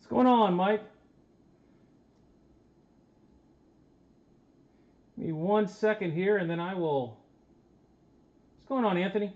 going on, Mike? Give me 1 second here, and then I will. What's going on, Anthony?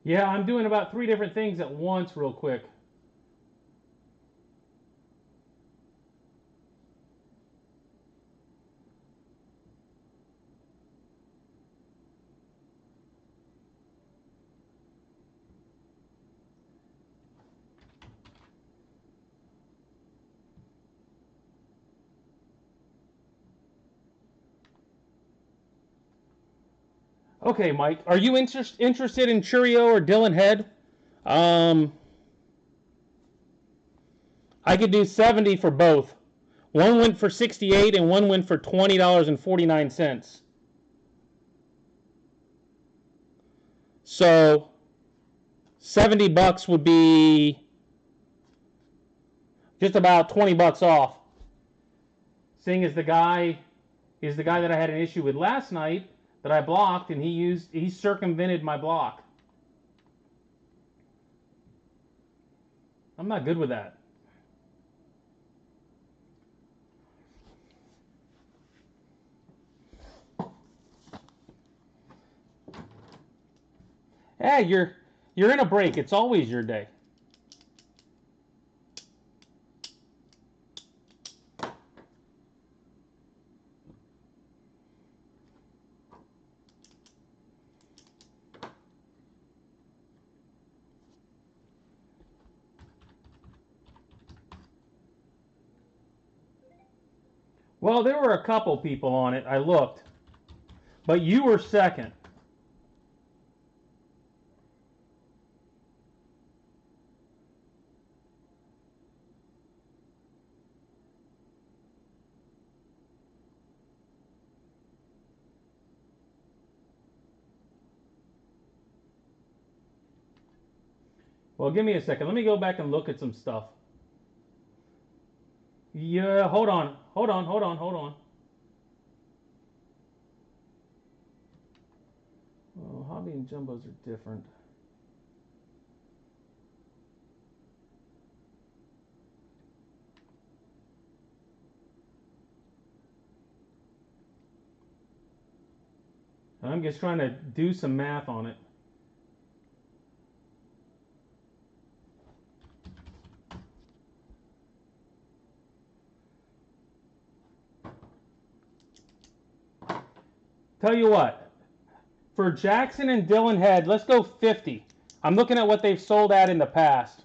Yeah, I'm doing about 3 different things at once, real quick. Okay, Mike, are you interested in Churio or Dylan Head? Um, I could do 70 for both. One went for 68 and one went for $20.49. So $70 would be just about $20 off. Seeing as the guy is the guy that I had an issue with last night that I blocked, and he circumvented my block. I'm not good with that. Hey, you're in a break. It's always your day. Well, there were a couple people on it. I looked, but you were second. Well, give me a second. Let me go back and look at some stuff. Yeah, hold on. Oh, hobby and jumbos are different. I'm just trying to do some math on it. Tell you what, for Jackson and Dylan Head, let's go 50. I'm looking at what they've sold at in the past.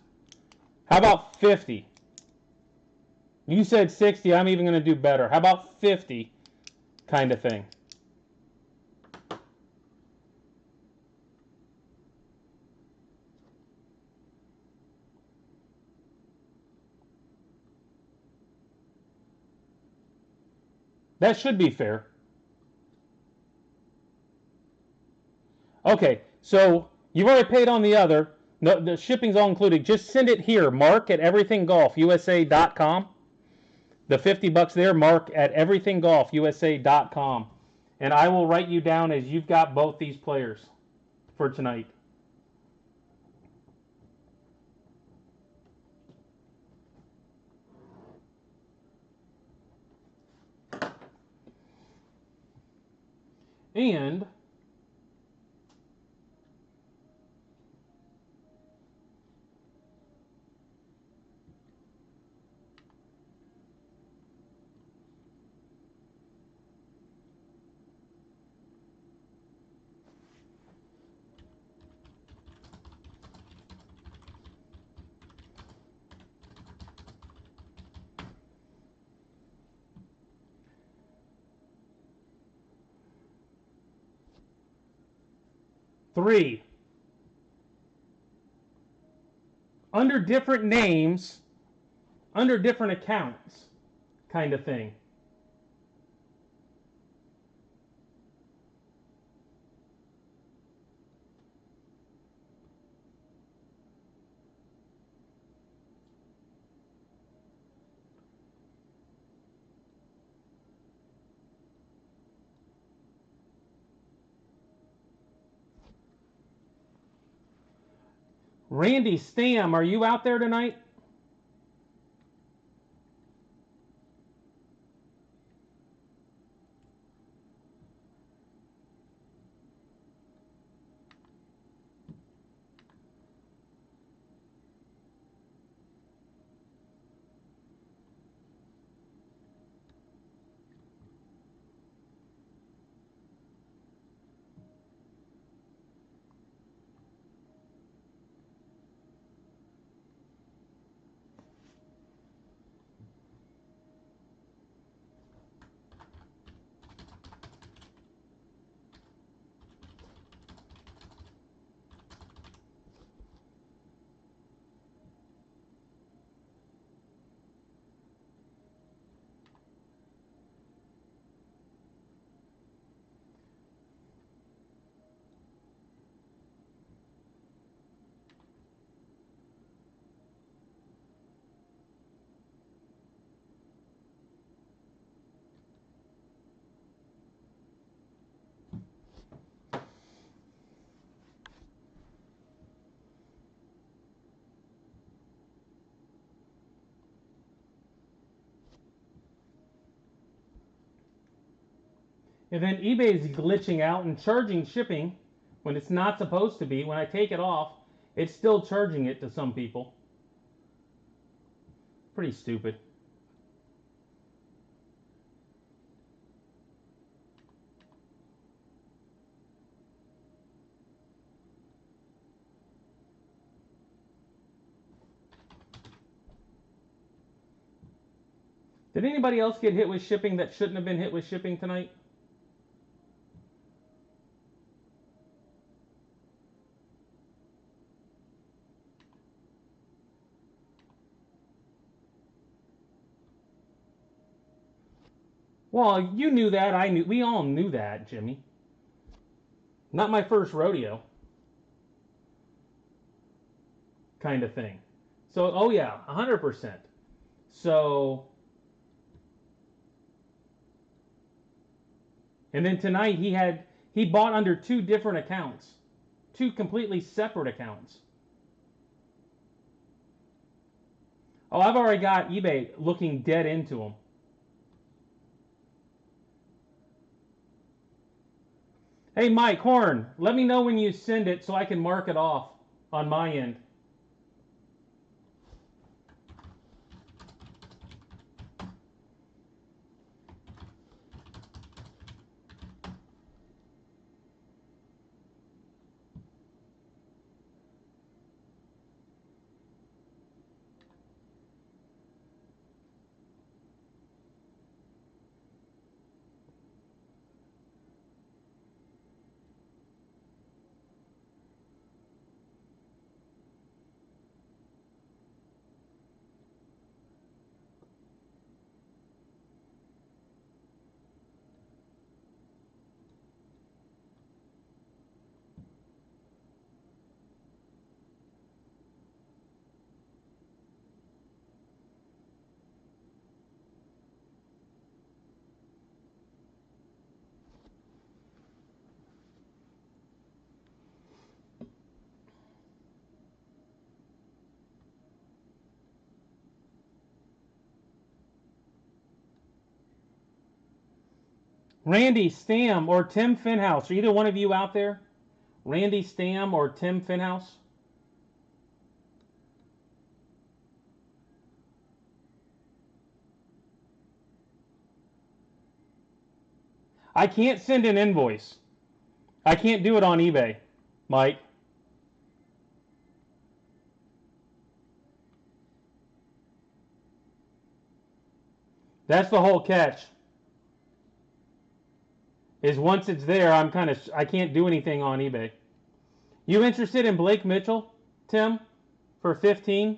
How about 50? You said 60. I'm even going to do better. How about 50 kind of thing? That should be fair. Okay, so you've already paid on the other. No, the shipping's all included. Just send it here, Mark at everythinggolfusa.com. The $50 there, Mark at everythinggolfusa.com. And I will write you down as you've got both these players for tonight. And three, under different names, under different accounts, kind of thing. Randy Stam, are you out there tonight? And then eBay is glitching out and charging shipping when it's not supposed to be. When I take it off, it's still charging it to some people. Pretty stupid. Did anybody else get hit with shipping that shouldn't have been hit with shipping tonight? Well, you knew that. I knew. We all knew that, Jimmy. Not my first rodeo, kind of thing. So, oh yeah, 100%. So, and then tonight he bought under two different accounts, two completely separate accounts. Oh, I've already got eBay looking dead into him. Hey, Mike Horn, let me know when you send it so I can mark it off on my end. Randy Stam or Tim Finhouse. Are either one of you out there? Randy Stam or Tim Finhouse? I can't send an invoice. I can't do it on eBay, Mike. That's the whole catch. Is once it's there, I can't do anything on eBay. You interested in Blake Mitchell, Tim, for 15?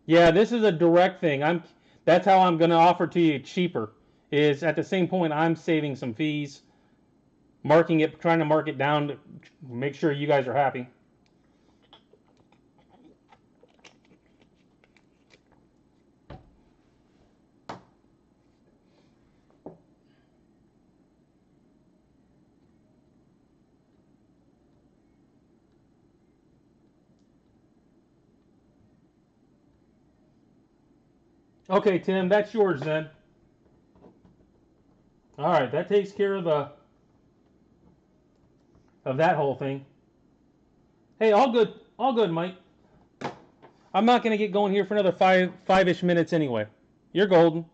Yeah, this is a direct thing. That's how I'm going to offer to you cheaper. Is at the same point I'm saving some fees, trying to mark it down to make sure you guys are happy. Okay, Tim, that's yours then. All right, that takes care of that whole thing. Hey, all good, Mike. I'm not gonna get going here for another five-ish minutes anyway. You're golden.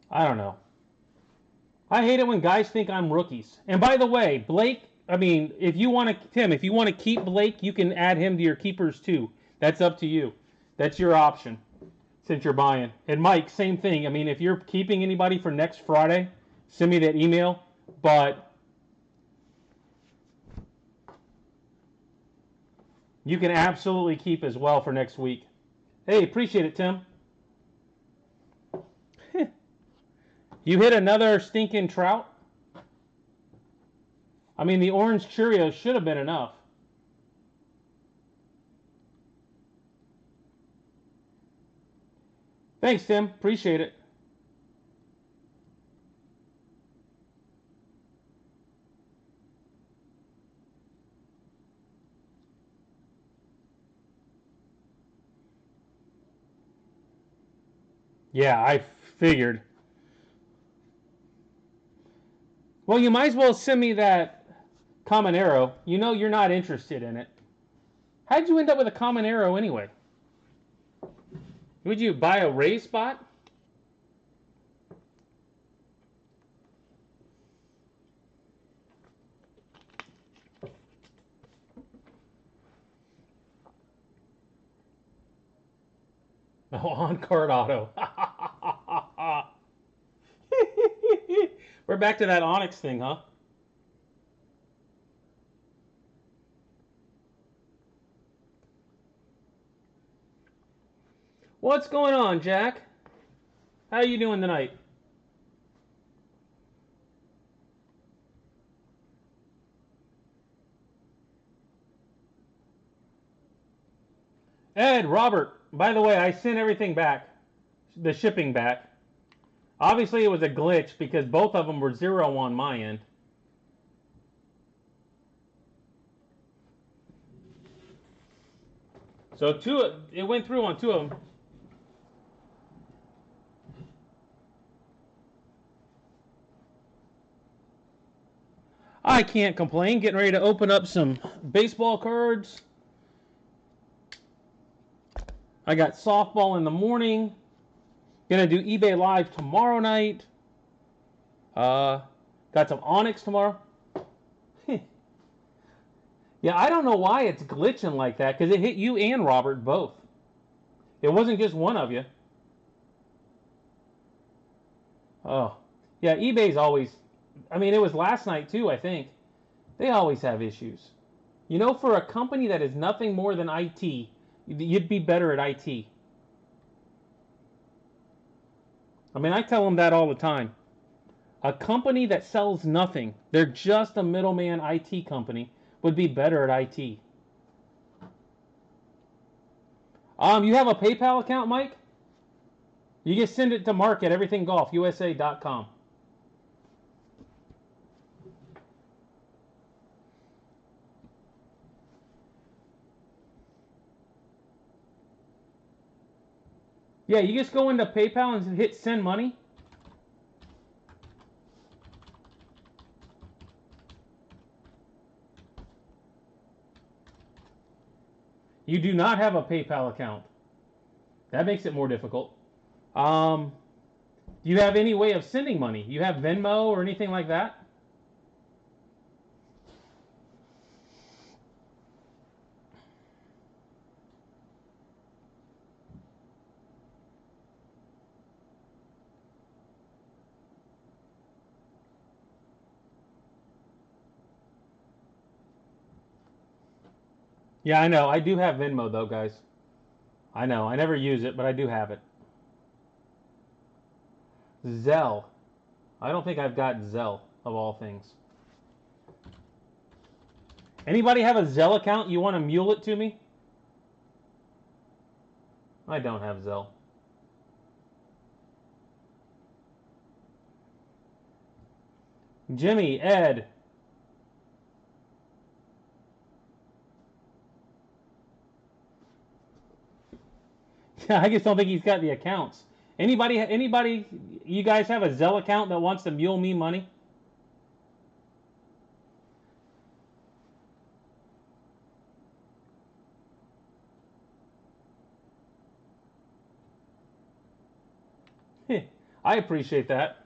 I don't know. I hate it when guys think I'm rookies. And by the way, Blake, I mean, if you want to, Tim, if you want to keep Blake, you can add him to your keepers too. That's up to you. That's your option since you're buying. And Mike, same thing. I mean, if you're keeping anybody for next Friday, send me that email. But you can absolutely keep as well for next week. Hey, appreciate it, Tim. You hit another stinking trout? I mean, the orange Cheerios should have been enough. Thanks, Tim. Appreciate it. Yeah, I figured. Well, you might as well send me that common arrow. You know you're not interested in it. How'd you end up with a common arrow anyway? Would you buy a raised spot? Oh, on card auto. We're back to that Onyx thing, huh? What's going on, Jack? How you doing tonight? Ed, Robert, by the way, I sent everything back. The shipping back. Obviously, it was a glitch because both of them were 0 on my end. So it went through on 2 of them. I can't complain. Getting ready to open up some baseball cards. I got softball in the morning. Gonna do eBay Live tomorrow night. Got some Onyx tomorrow. Yeah, I don't know why it's glitching like that because it hit you and Robert both. It wasn't just one of you. Oh, yeah, eBay's always. I mean, it was last night too, I think. They always have issues. You know, for a company that is nothing more than IT, you'd be better at IT. I mean, I tell them that all the time. A company that sells nothing, they're just a middleman IT company, would be better at IT. You have a PayPal account, Mike? You just send it to Mark at everythinggolfusa.com. Yeah, you just go into PayPal and hit send money. You do not have a PayPal account. That makes it more difficult. Do you have any way of sending money? You have Venmo or anything like that? Yeah, I know. I do have Venmo though, guys. I know. I never use it, but I do have it. Zelle. I don't think I've got Zelle of all things. Anybody have a Zelle account? You want to mule it to me? I don't have Zelle. Jimmy, Ed. I just don't think he's got the accounts. Anybody, you guys have a Zelle account that wants to mule me money? I appreciate that.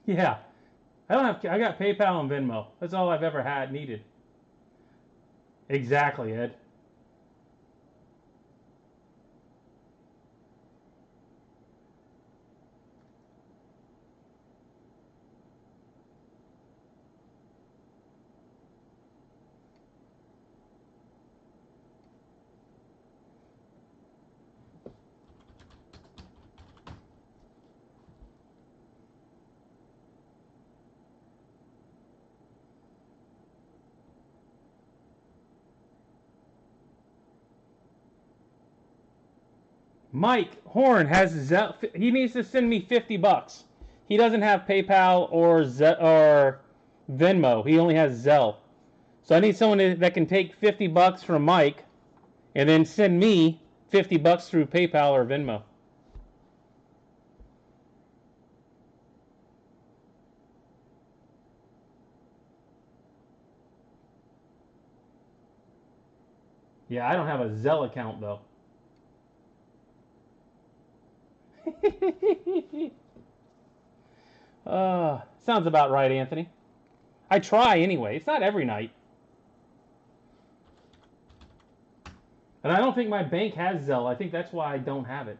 Yeah. I got PayPal and Venmo. That's all I've ever needed. Exactly, Ed. Mike Horn has Zelle. He needs to send me $50. He doesn't have PayPal or Venmo. He only has Zelle. So I need someone that can take $50 from Mike and then send me $50 through PayPal or Venmo. Yeah, I don't have a Zelle account though. Sounds about right, Anthony. I try anyway. It's not every night. And I don't think my bank has Zelle. I think that's why I don't have it.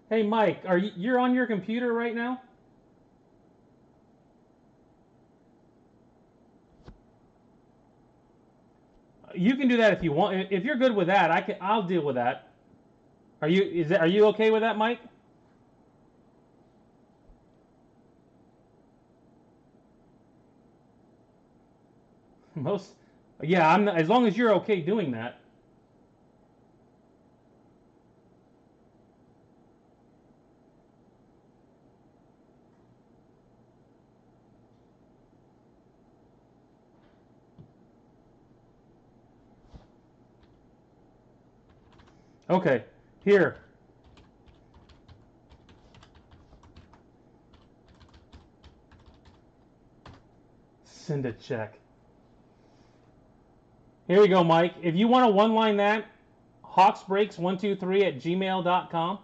Hey, Mike, you're on your computer right now? You can do that if you want. If you're good with that, I'll deal with that. Are you okay with that, Mike? Most Yeah, I'm not, as long as you're okay doing that. Okay. Here. Send a check. Here we go, Mike. If you want to one-line that, hawksbreaks123@gmail.com.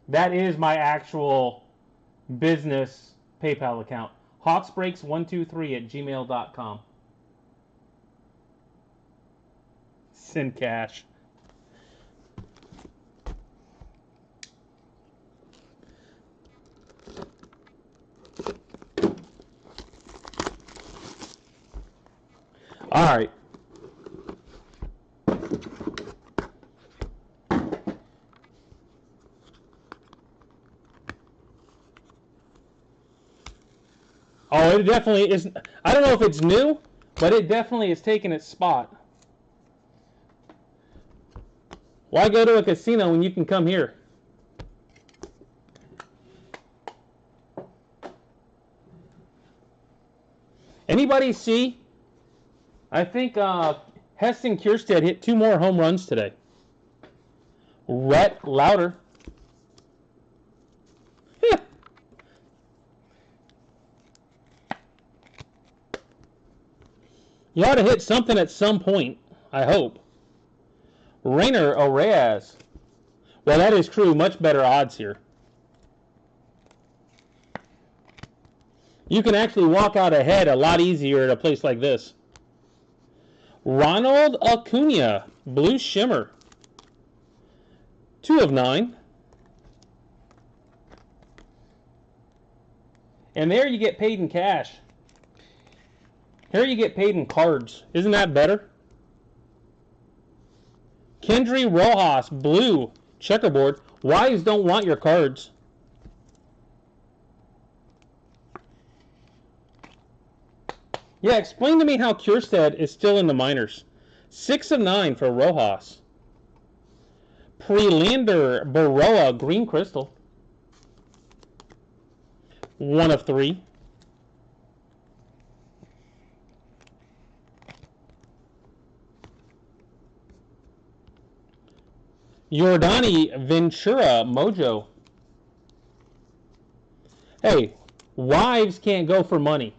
That is my actual business PayPal account. hawksbreaks123@gmail.com. Send cash. All right. Oh, it definitely is. I don't know if it's new, but it definitely is taking its spot. Why go to a casino when you can come here? Anybody see? I think Heston Kjerstad hit 2 more home runs today. Rhett Lauder. You ought to hit something at some point, I hope. Rainer Oreyes. Well, that is true. Much better odds here. You can actually walk out ahead a lot easier at a place like this. Ronald Acuna, Blue Shimmer. 2 of 9. And there you get paid in cash. Here you get paid in cards. Isn't that better? Kendry Rojas, blue, checkerboard. Wives don't want your cards. Yeah, explain to me how Kjerstad is still in the minors. 6 of 9 for Rojas. Prelander Baroa, green crystal. 1 of 3. Yordani Ventura Mojo. Hey, wives can't go for money.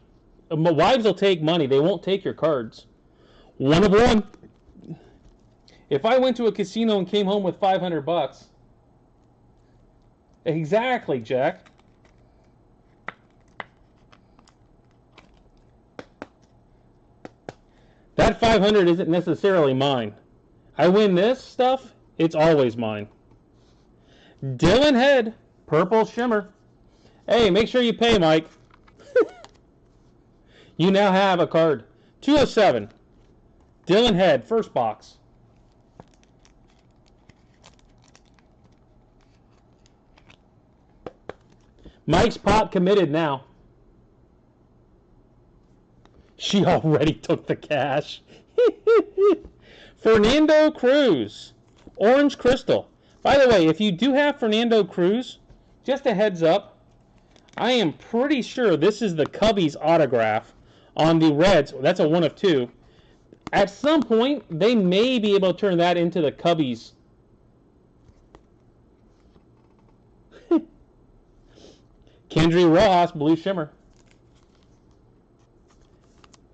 Wives will take money. They won't take your cards. 1 of 1. If I went to a casino and came home with $500. Exactly, Jack. That 500 isn't necessarily mine. I win this stuff, it's always mine. Dylan Head, purple shimmer. Hey, make sure you pay, Mike. You now have a card. 2 of 7. Dylan Head, first box. Mike's pot committed now. She already took the cash. Fernando Cruz, orange crystal. By the way, if you do have Fernando Cruz, just a heads up, I am pretty sure this is the Cubbies autograph on the Reds. That's a 1 of 2. At some point, they may be able to turn that into the Cubbies. Kendry Rojas, blue shimmer.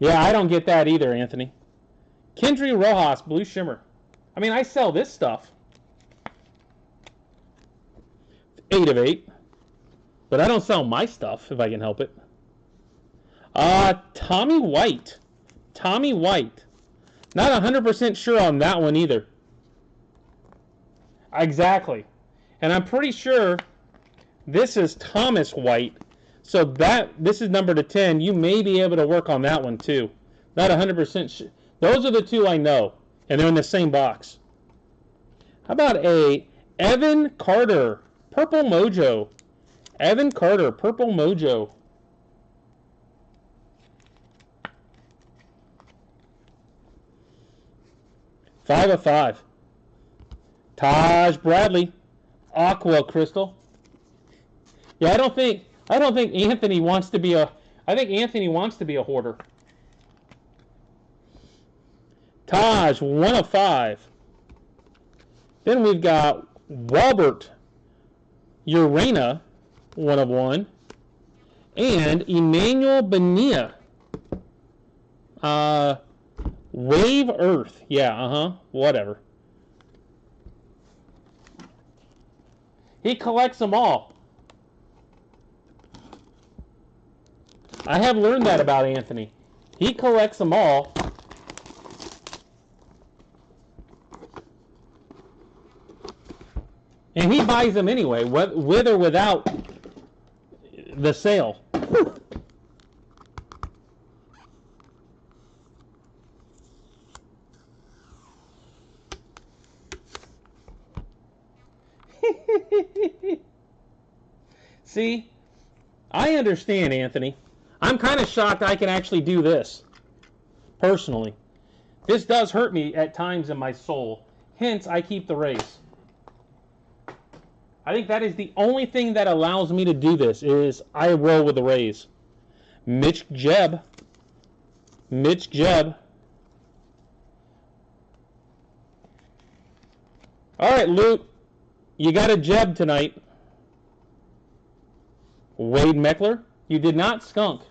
Yeah, I don't get that either, Anthony. Kendry Rojas, blue shimmer. I mean, I sell this stuff. 8 of 8. But I don't sell my stuff, if I can help it. Tommy White. Tommy White. Not 100% sure on that one either. Exactly. And I'm pretty sure this is Thomas White. So this is number to 10. You may be able to work on that one too. Not 100% sure. Those are the 2 I know. And they're in the same box. How about a Evan Carter, purple mojo. Evan Carter, purple mojo. Five of 5. Taj Bradley, aqua crystal. Yeah, I don't think Anthony wants to be a. I think Anthony wants to be a hoarder. Taj, 1 of 5. Then we've got Walbert Urena, 1 of 1. And Emmanuel Benia. Wave Earth. Yeah, whatever. He collects them all. I have learned that about Anthony. He collects them all. And he buys them anyway, with or without the sale. See, I understand, Anthony. I'm kind of shocked I can actually do this, personally. This does hurt me at times in my soul. Hence, I keep the race. I think that is the only thing that allows me to do this, is I roll with the Rays. Mitch Jeb. Mitch Jeb. All right, Luke. You got a Jeb tonight. Wade Meckler. You did not skunk.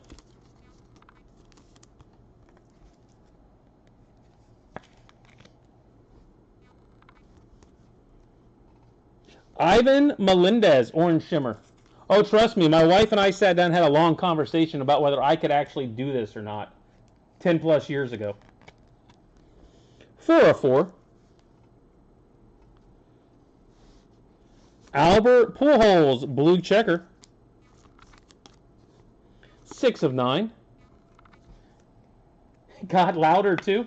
Ivan Melendez, orange shimmer. Oh, trust me, my wife and I sat down and had a long conversation about whether I could actually do this or not 10 plus years ago. 4 of 4. Albert Pujols, blue checker. 6 of 9. Got louder too.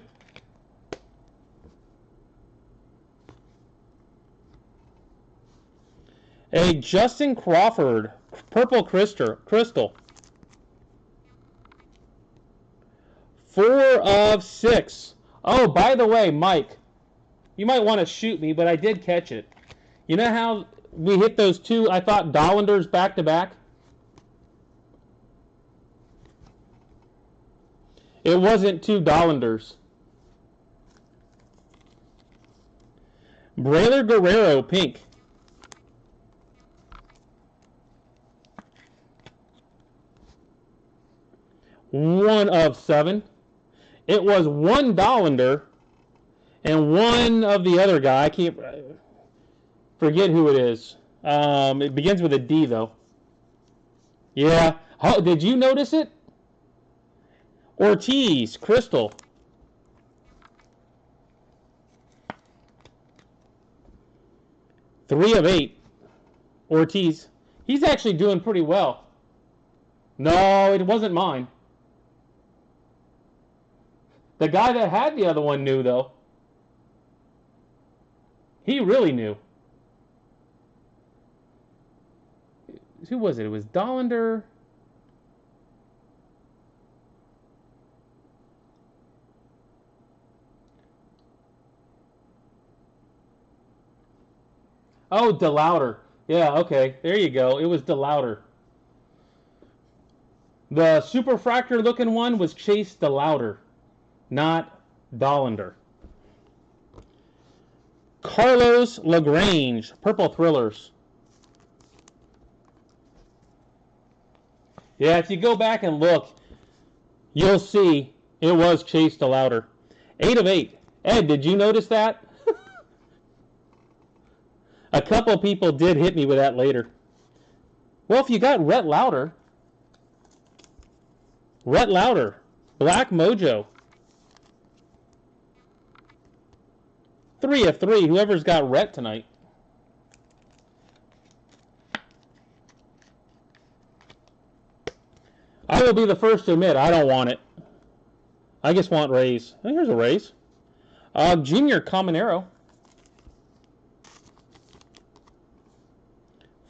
A Justin Crawford, purple crystal. 4 of 6. Oh, by the way, Mike, you might want to shoot me, but I did catch it. You know how we hit those two, I thought, Dollanders back to back? It wasn't 2 Dollanders. Brailer Guerrero, pink. One of 7. It was 1 Dollander and 1 of the other guy. I can't forget who it is. It begins with a D, though. Yeah. Oh, did you notice it? Ortiz, crystal. 3 of 8. Ortiz. He's actually doing pretty well. No, it wasn't mine. The guy that had the other one knew, though. He really knew. Who was it? It was Dollander. Oh, DeLauder. Yeah, okay. There you go. It was DeLauder. The superfractor looking one was Chase DeLauder, not Dollander. Carlos LaGrange, purple thrillers. Yeah, if you go back and look, you'll see it was Chase DeLauder. 8 of 8. Ed, did you notice that? A couple people did hit me with that later. Well, if you got Rhett Lauder, Black Mojo. 3 of 3, whoever's got Rhett tonight. I will be the first to admit I don't want it. I just want Rays. Oh, here's a Rays. Junior Caminero.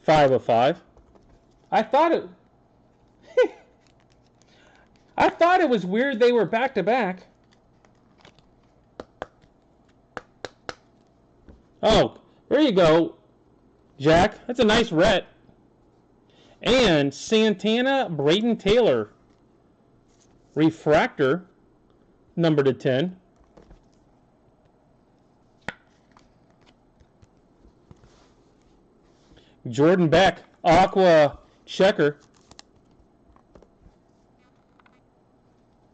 5 of 5. I thought it was weird they were back to back. Oh, there you go, Jack. That's a nice Rhett. And Santana Braden Taylor. Refractor, number to 10. Jordan Beck, Aqua Checker.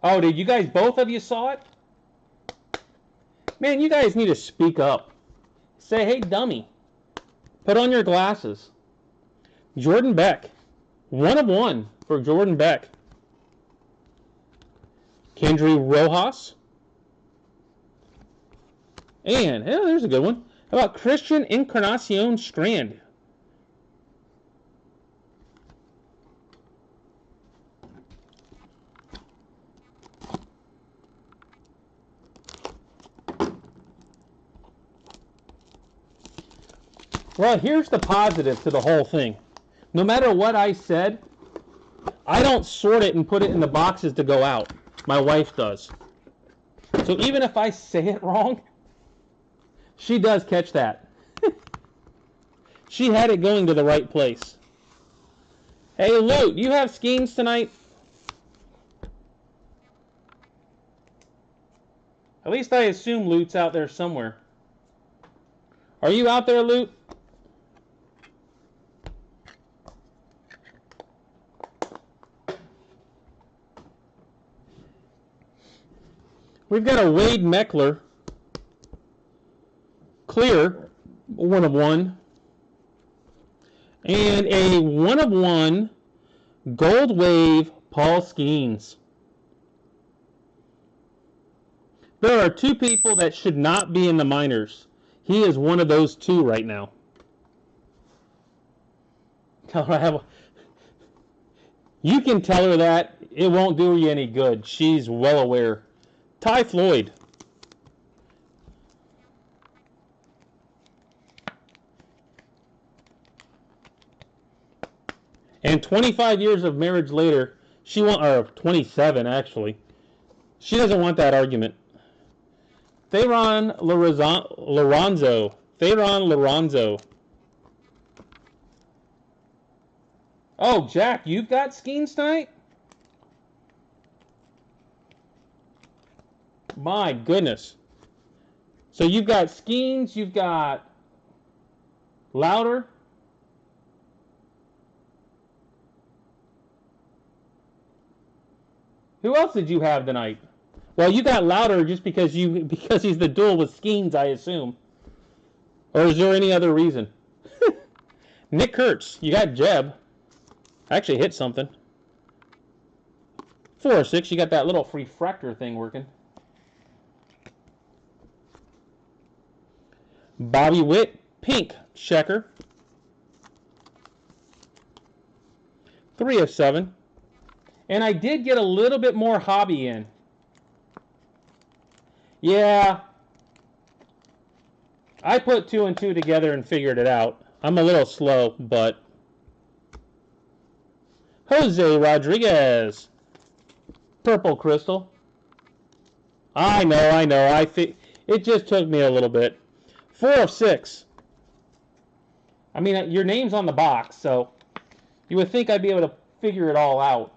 Oh, did you guys, both of you saw it? Man, you guys need to speak up. Say, hey, dummy, put on your glasses. Jordan Beck. 1 of 1 for Jordan Beck. Kendry Rojas. And, yeah, there's a good one. How about Christian Encarnacion Strand? Well, here's the positive to the whole thing. No matter what I said, I don't sort it and put it in the boxes to go out. My wife does. So even if I say it wrong, she does catch that. She had it going to the right place. Hey, Lute, you have schemes tonight? At least I assume Lute's out there somewhere. Are you out there, Lute? We've got a Wade Meckler, clear, 1 of 1, and a 1 of 1 Gold Wave Paul Skeens. There are 2 people that should not be in the minors. He is one of those 2 right now. Tell her I have. You can tell her that. It won't do you any good. She's well aware. Ty Floyd. And 25 years of marriage later, she want, or 27 actually, she doesn't want that argument. Theron Lorenzo. Theron Lorenzo. Oh, Jack, you've got Skeens tonight? My goodness. So you've got Skeens, you've got Louder. Who else did you have tonight? Well, you got Louder just because he's the duel with Skeens, I assume. Or is there any other reason? Nick Kurtz, you got Jeb. Actually hit something. 4 or 6, you got that little refractor thing working. Bobby Witt, pink checker. 3 of 7. And I did get a little bit more hobby in. Yeah. I put 2 and 2 together and figured it out. I'm a little slow, but... Jose Rodriguez. Purple crystal. I know. It just took me a little bit. 4 of 6. I mean, your name's on the box, so you would think I'd be able to figure it all out.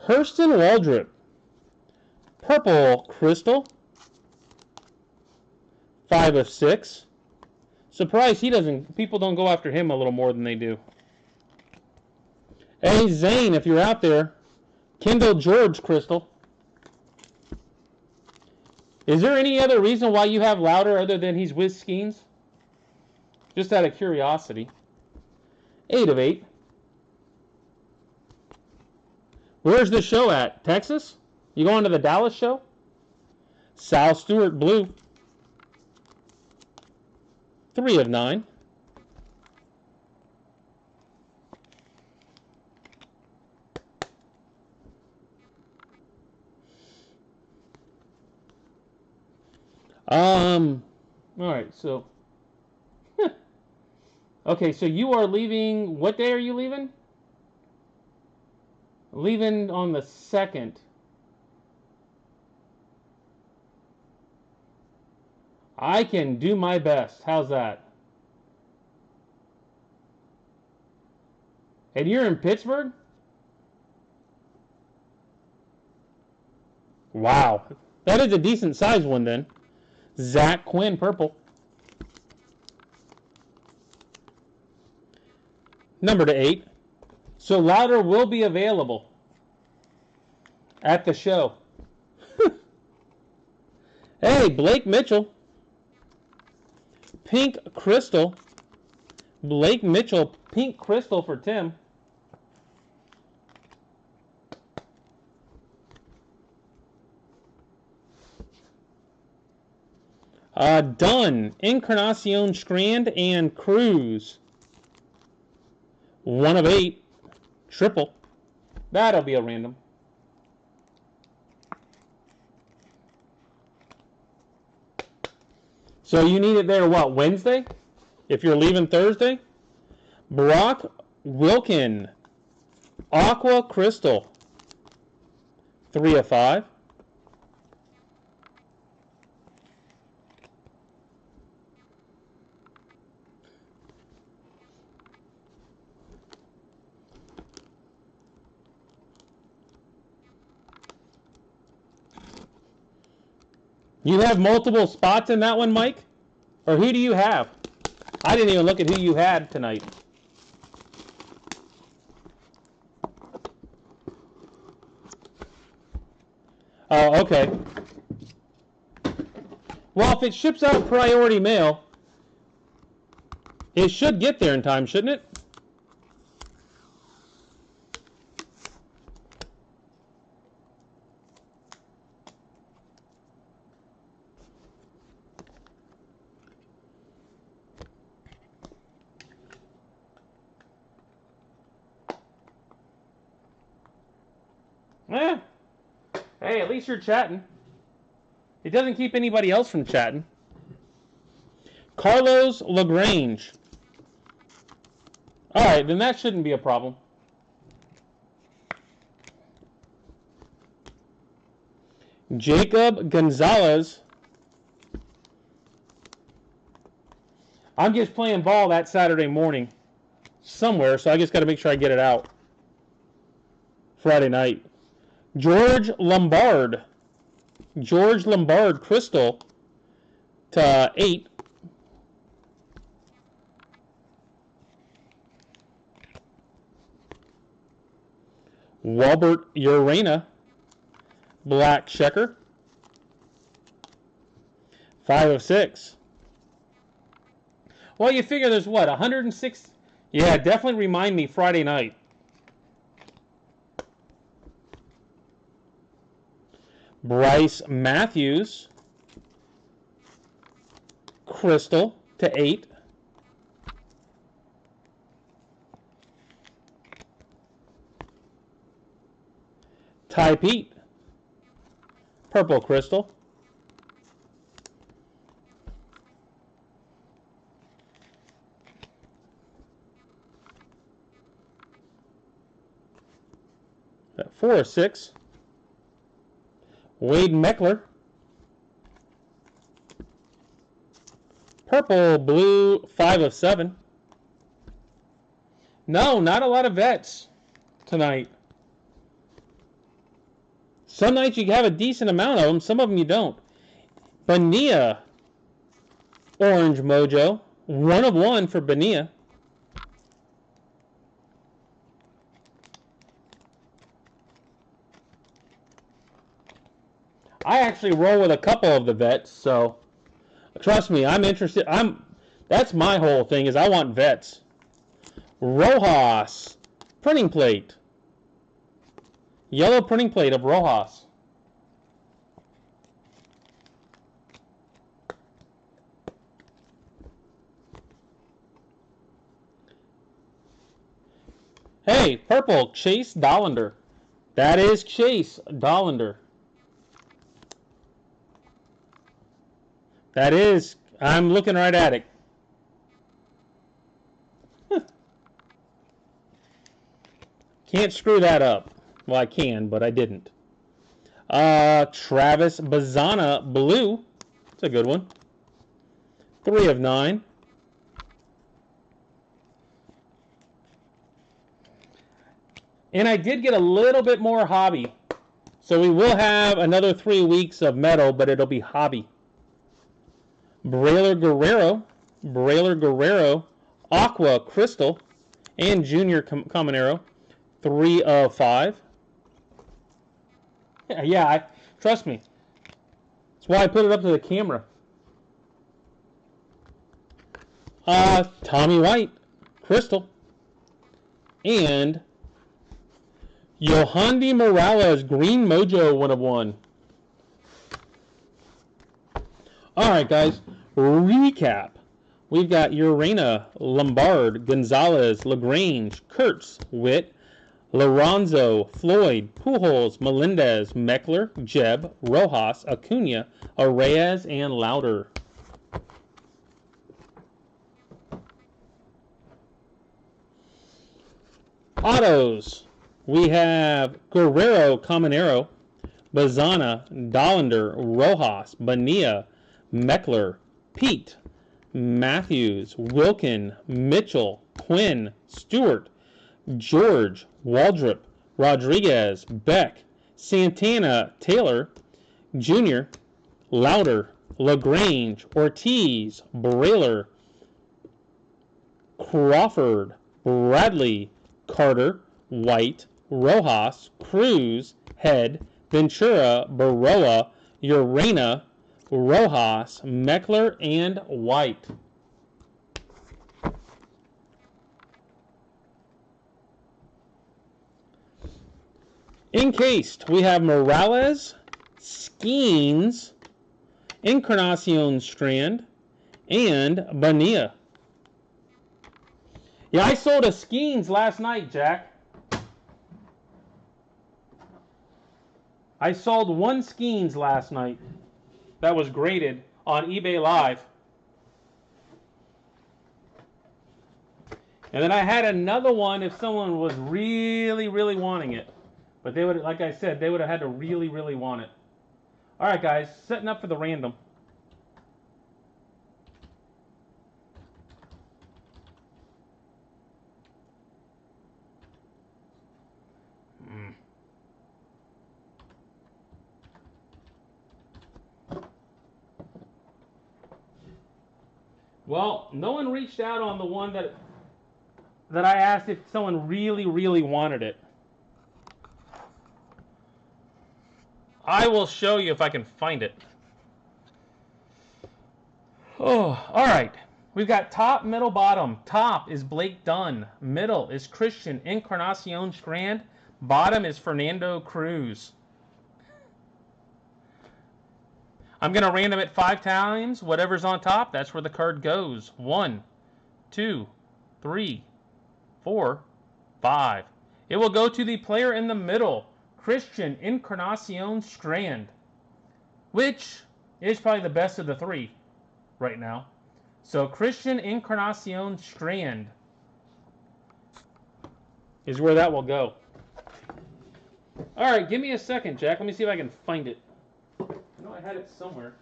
Hurston Waldrop. Purple crystal. 5 of 6. Surprised people don't go after him a little more than they do. Hey, Zane, if you're out there, Kendall George crystal. Is there any other reason why you have Louder other than he's with Skeens? Just out of curiosity. 8 of 8. Where's the show at? Texas? You going to the Dallas show? Sal Stewart blue. 3 of 9. All right, so okay, so you are leaving. What day are you leaving? Leaving on the 2nd. I can do my best. How's that? And you're in Pittsburgh? Wow. That is a decent sized one then. Zach Quinn, purple. Number to 8. So Louder will be available at the show. Hey, Blake Mitchell. Pink crystal. Blake Mitchell, pink crystal for Tim. Dunn, Encarnacion Strand, and Cruz. 1 of 8. Triple. That'll be a random. So you need it there, what, Wednesday? If you're leaving Thursday? Brock Wilkin. Aqua Crystal. 3 of 5. You have multiple spots in that one, Mike? Or who do you have? I didn't even look at who you had tonight. Oh, okay. Well, if it ships out priority mail, it should get there in time, shouldn't it? Eh. Hey, at least you're chatting. It doesn't keep anybody else from chatting. Carlos LaGrange. All right, then that shouldn't be a problem. Jacob Gonzalez. I'm just playing ball that Saturday morning somewhere, so I just got to make sure I get it out Friday night. George Lombard. George Lombard Crystal to 8. Walbert Urena Black Checker. 5 of 6. Well, you figure there's what, 106? Yeah, definitely remind me Friday night. Bryce Matthews, Crystal to 8. Ty Pete, Purple Crystal. Got 4 of 6. Wade Meckler. Purple Blue 5 of 7. No, not a lot of vets tonight. Some nights you have a decent amount of them, some of them you don't. Bonilla Orange Mojo. 1 of 1 for Bonilla. I actually roll with a couple of the vets, so trust me, I'm interested. That's my whole thing, is I want vets. Rojas printing plate. Yellow printing plate of Rojas. Hey, purple, Chase Dollander. That is Chase Dollander. That is, I'm looking right at it. Can't screw that up. Well, I can, but I didn't. Travis Bazzana Blue. It's a good one. 3 of 9. And I did get a little bit more hobby. So we will have another 3 weeks of metal, but it'll be hobby. Braylor Guerrero, Aqua Crystal, and Junior Caminero. 3 of 5. Yeah, trust me. That's why I put it up to the camera. Tommy White, Crystal. And Yohandy Morales, Green Mojo 1 of 1. Alright, guys. Recap. We've got Urena, Lombard, Gonzalez, LaGrange, Kurtz, Witt, Lorenzo, Floyd, Pujols, Melendez, Meckler, Jeb, Rojas, Acuna, Arraez, and Lauder. Autos. We have Guerrero, Caminero, Bazzana, Dollander, Rojas, Bonilla, Meckler, Pete, Matthews, Wilkin, Mitchell, Quinn, Stewart, George, Waldrop, Rodriguez, Beck, Santana, Taylor, Jr., Lauder, LaGrange, Ortiz, Braylor, Crawford, Bradley, Carter, White, Rojas, Cruz, Head, Ventura, Baroa, Urena, Rojas, Meckler, and White. Encased, we have Morales, Skeens, Encarnacion Strand, and Bonilla. Yeah, I sold a Skeens last night, Jack. I sold one Skeens last night that was graded on eBay Live. And then I had another one if someone was really, really wanting it. But they would, like I said, they would have had to really, really want it. All right, guys, setting up for the random. Well, no one reached out on the one that I asked if someone really, really wanted it. I will show you if I can find it. Oh, all right. We've got top, middle, bottom. Top is Blake Dunn. Middle is Christian Encarnacion Strand. Bottom is Fernando Cruz. I'm going to random it 5 times. Whatever's on top, that's where the card goes. 1, 2, 3, 4, 5. It will go to the player in the middle, Christian Encarnacion Strand, which is probably the best of the 3 right now. So Christian Encarnacion Strand is where that will go. All right, give me a second, Jack. Let me see if I can find it. I know I had it somewhere.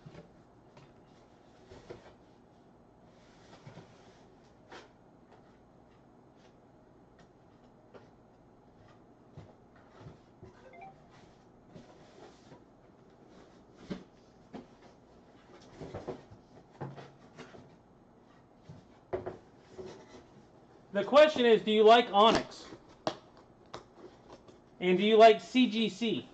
The question is, do you like Onyx? And do you like CGC?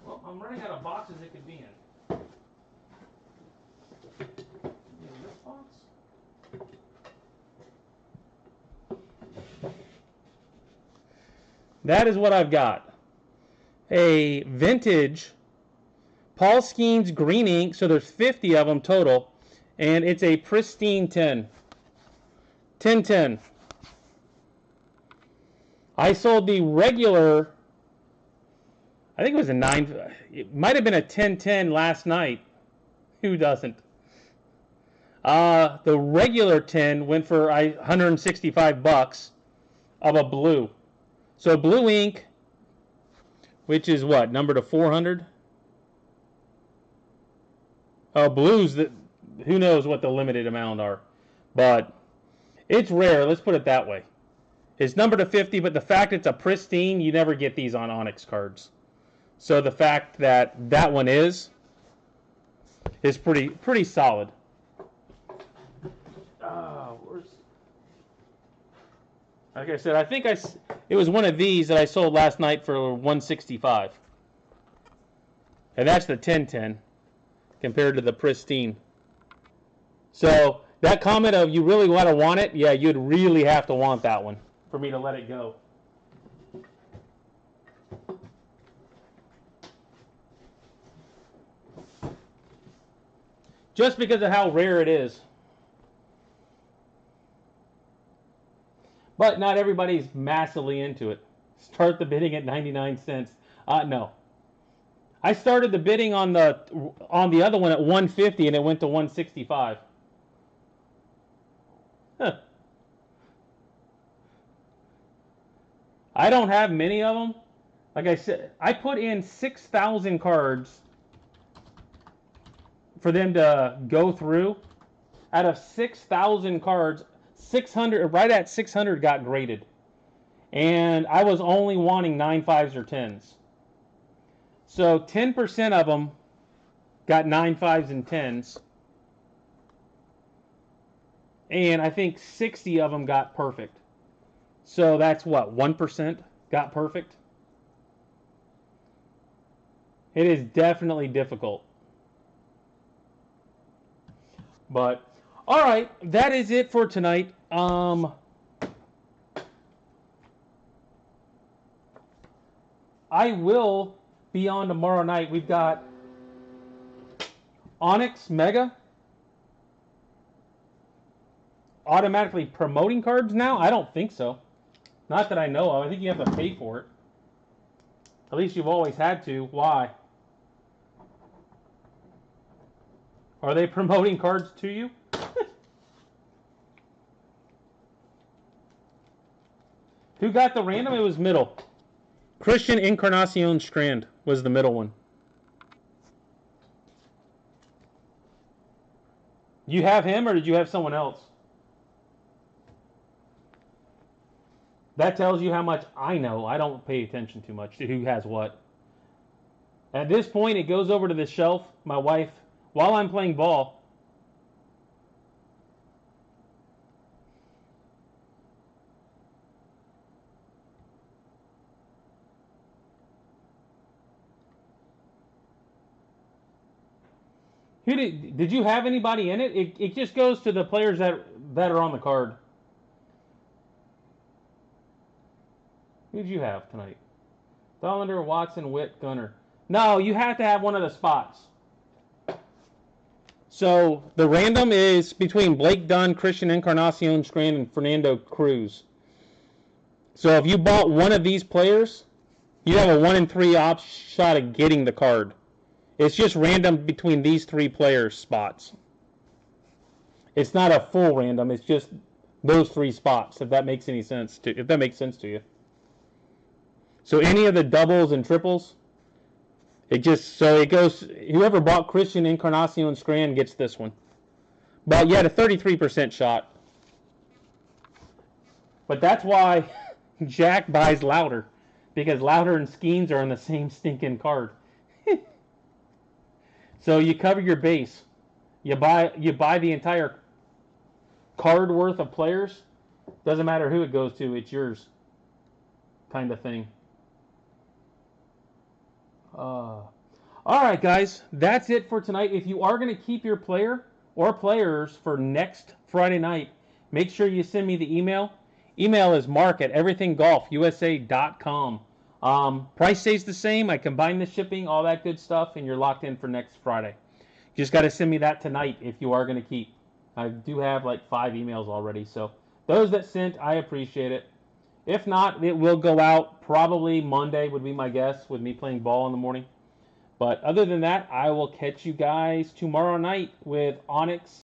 Well, I'm running out of boxes it could be in. This box? That is what I've got. A vintage Paul Skeens green ink, so there's 50 of them total, and it's a pristine 10. 1010. I sold the regular, I think it was a 9, it might have been a 1010 last night. Who doesn't? The regular 10 went for 165 bucks of a blue. So blue ink, which is what, number to 400? Oh, blues, that who knows what the limited amount are. But it's rare, let's put it that way. It's numbered to 50, but the fact it's a pristine, you never get these on Onyx cards. So the fact that that one is pretty solid. Like I said, I think it was one of these that I sold last night for 165. And that's the 1010 compared to the pristine. So that comment of you really want it, yeah, you'd really have to want that one for me to let it go. Just because of how rare it is. But not everybody's massively into it. Start the bidding at 99 cents. No. I started the bidding on the other one at 150 and it went to 165. Huh. I don't have many of them. Like I said, I put in 6,000 cards for them to go through. Out of 6,000 cards, 600, right at 600 got graded. And I was only wanting 9 5s or 10s. So 10% of them got 9 5s and 10s. And I think 60 of them got perfect. So that's what, 1% got perfect? It is definitely difficult. But, all right, that is it for tonight. I will be on tomorrow night. We've got Onyx Mega automatically promoting cards now? I don't think so. Not that I know of. I think you have to pay for it. At least you've always had to. Why? Are they promoting cards to you? Who got the random? It was middle. Christian Encarnacion Strand was the middle one. You have him or did you have someone else? That tells you how much I know. I don't pay attention too much to who has what. At this point, it goes over to the shelf. My wife, while I'm playing ball, did you have anybody in it? It just goes to the players that are on the card. Who did you have tonight? Dollander, Watson, Witt, Gunner. No, you have to have one of the spots. So the random is between Blake Dunn, Christian Encarnacion Strand, and Fernando Cruz. So if you bought one of these players, you have a 1 in 3 shot at getting the card. It's just random between these 3 players' spots. It's not a full random. It's just those 3 spots. If that makes any sense to you. So any of the doubles and triples, it goes. Whoever bought Christian Encarnacion Strand gets this one. But you had a 33% shot. But that's why Jack buys Louder, because Louder and Skeens are in the same stinking card. So you cover your base. You buy the entire card worth of players. Doesn't matter who it goes to, it's yours. Kind of thing. All right, guys, that's it for tonight. If you are going to keep your player or players for next Friday night, make sure you send me the email. Email is mark@everythinggolfusa.com. Price stays the same. I combine the shipping, all that good stuff, and you're locked in for next Friday. You just got to send me that tonight if you are going to keep. I do have like 5 emails already, so those that sent, I appreciate it. If not, it will go out probably Monday would be my guess with me playing ball in the morning. But other than that, I will catch you guys tomorrow night with Onyx